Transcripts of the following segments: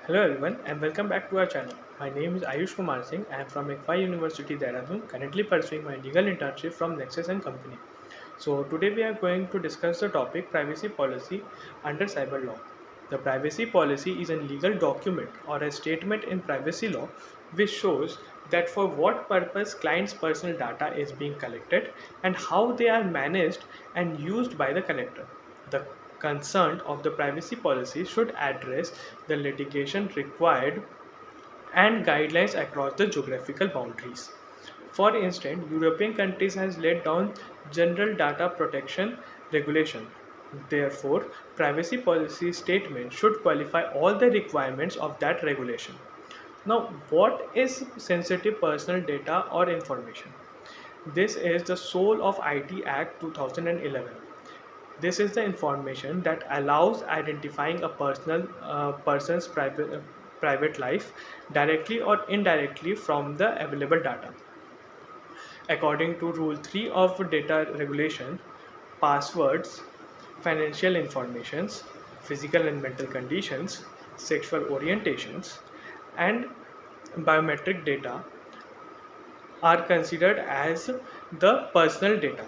Hello everyone and welcome back to our channel. My name is Ayush Kumar Singh. I am from Ekwa University, Dehradun, currently pursuing my legal internship from Nexus and Company. So today we are going to discuss the topic privacy policy under cyber law. The privacy policy is a legal document or a statement in privacy law which shows that for what purpose clients' personal data is being collected and how they are managed and used by the collector. The concern of the privacy policy should address the litigation required and guidelines across the geographical boundaries. For instance, European countries has laid down general data protection regulation. Therefore, privacy policy statement should qualify all the requirements of that regulation. Now, what is sensitive personal data or information? This is the soul of IT Act 2011. This is the information that allows identifying a person's private life directly or indirectly from the available data. According to Rule 3 of Data Regulation, passwords, financial informations, physical and mental conditions, sexual orientations, and biometric data are considered as the personal data.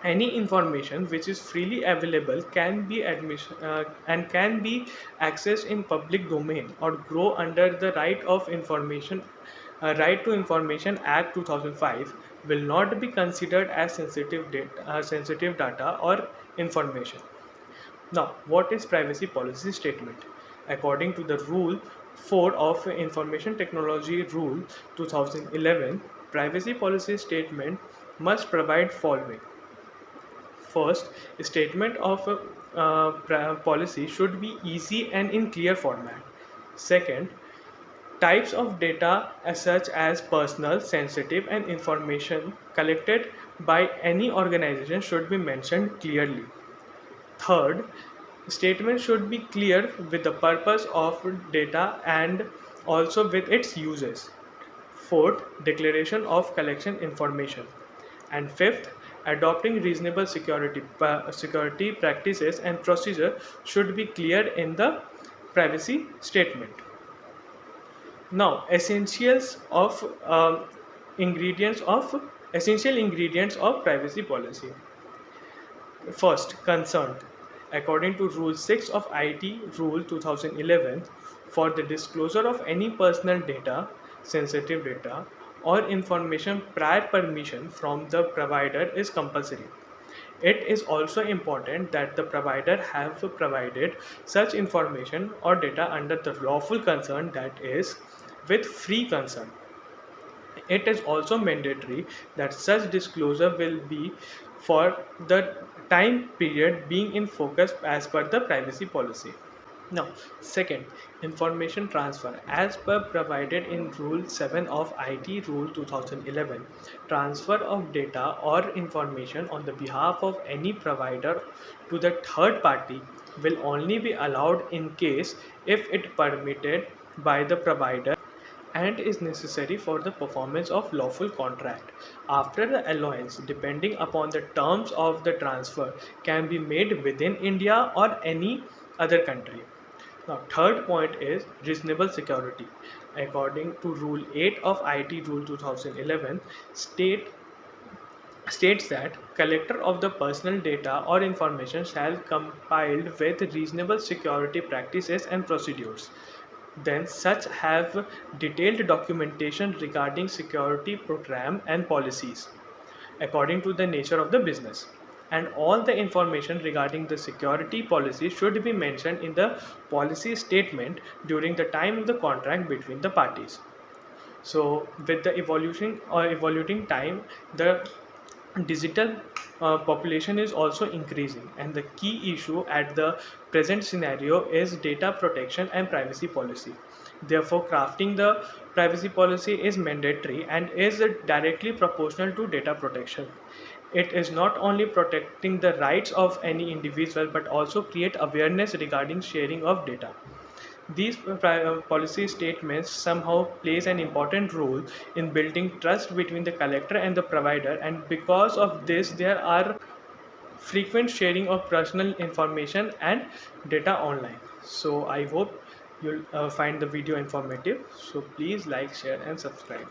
Any information which is freely available can be and can be accessed in public domain or grow under the right to information act 2005 will not be considered as sensitive data or information. Now, what is privacy policy statement? According to the Rule 4 of Information Technology Rule 2011, privacy policy statement must provide following. First, a statement of policy should be easy and in clear format. Second, types of data such as personal, sensitive, and information collected by any organization should be mentioned clearly. Third, statement should be clear with the purpose of data and also with its uses. Fourth, declaration of collection information. And fifth, adopting reasonable security practices and procedure should be clear in the privacy statement. Now, ingredients of essential ingredients of privacy policy. First, consent. According to Rule 6 of IT Rule 2011, for the disclosure of any personal data, sensitive data, or information prior permission from the provider is compulsory. It is also important that the provider have provided such information or data under the lawful consent, that is, with free consent. It is also mandatory that such disclosure will be for the time period being in focus as per the privacy policy. Now, second, information transfer. As per provided in Rule 7 of IT Rule 2011, transfer of data or information on the behalf of any provider to the third party will only be allowed in case if it permitted by the provider and is necessary for the performance of lawful contract. After the allowance, depending upon the terms of the transfer, can be made within India or any other country. Now, third point is reasonable security. According to Rule 8 of IT Rule 2011, states that collector of the personal data or information shall compiled with reasonable security practices and procedures. Then such have detailed documentation regarding security program and policies according to the nature of the business, and all the information regarding the security policy should be mentioned in the policy statement during the time of the contract between the parties. So with the evoluting time, the digital population is also increasing, and the key issue at the present scenario is data protection and privacy policy. Therefore, crafting the privacy policy is mandatory and is directly proportional to data protection. It is not only protecting the rights of any individual but also create awareness regarding sharing of data. These policy statements somehow plays an important role in building trust between the collector and the provider, and because of this there are frequent sharing of personal information and data online. So I hope you'll find the video informative. So please like, share and subscribe.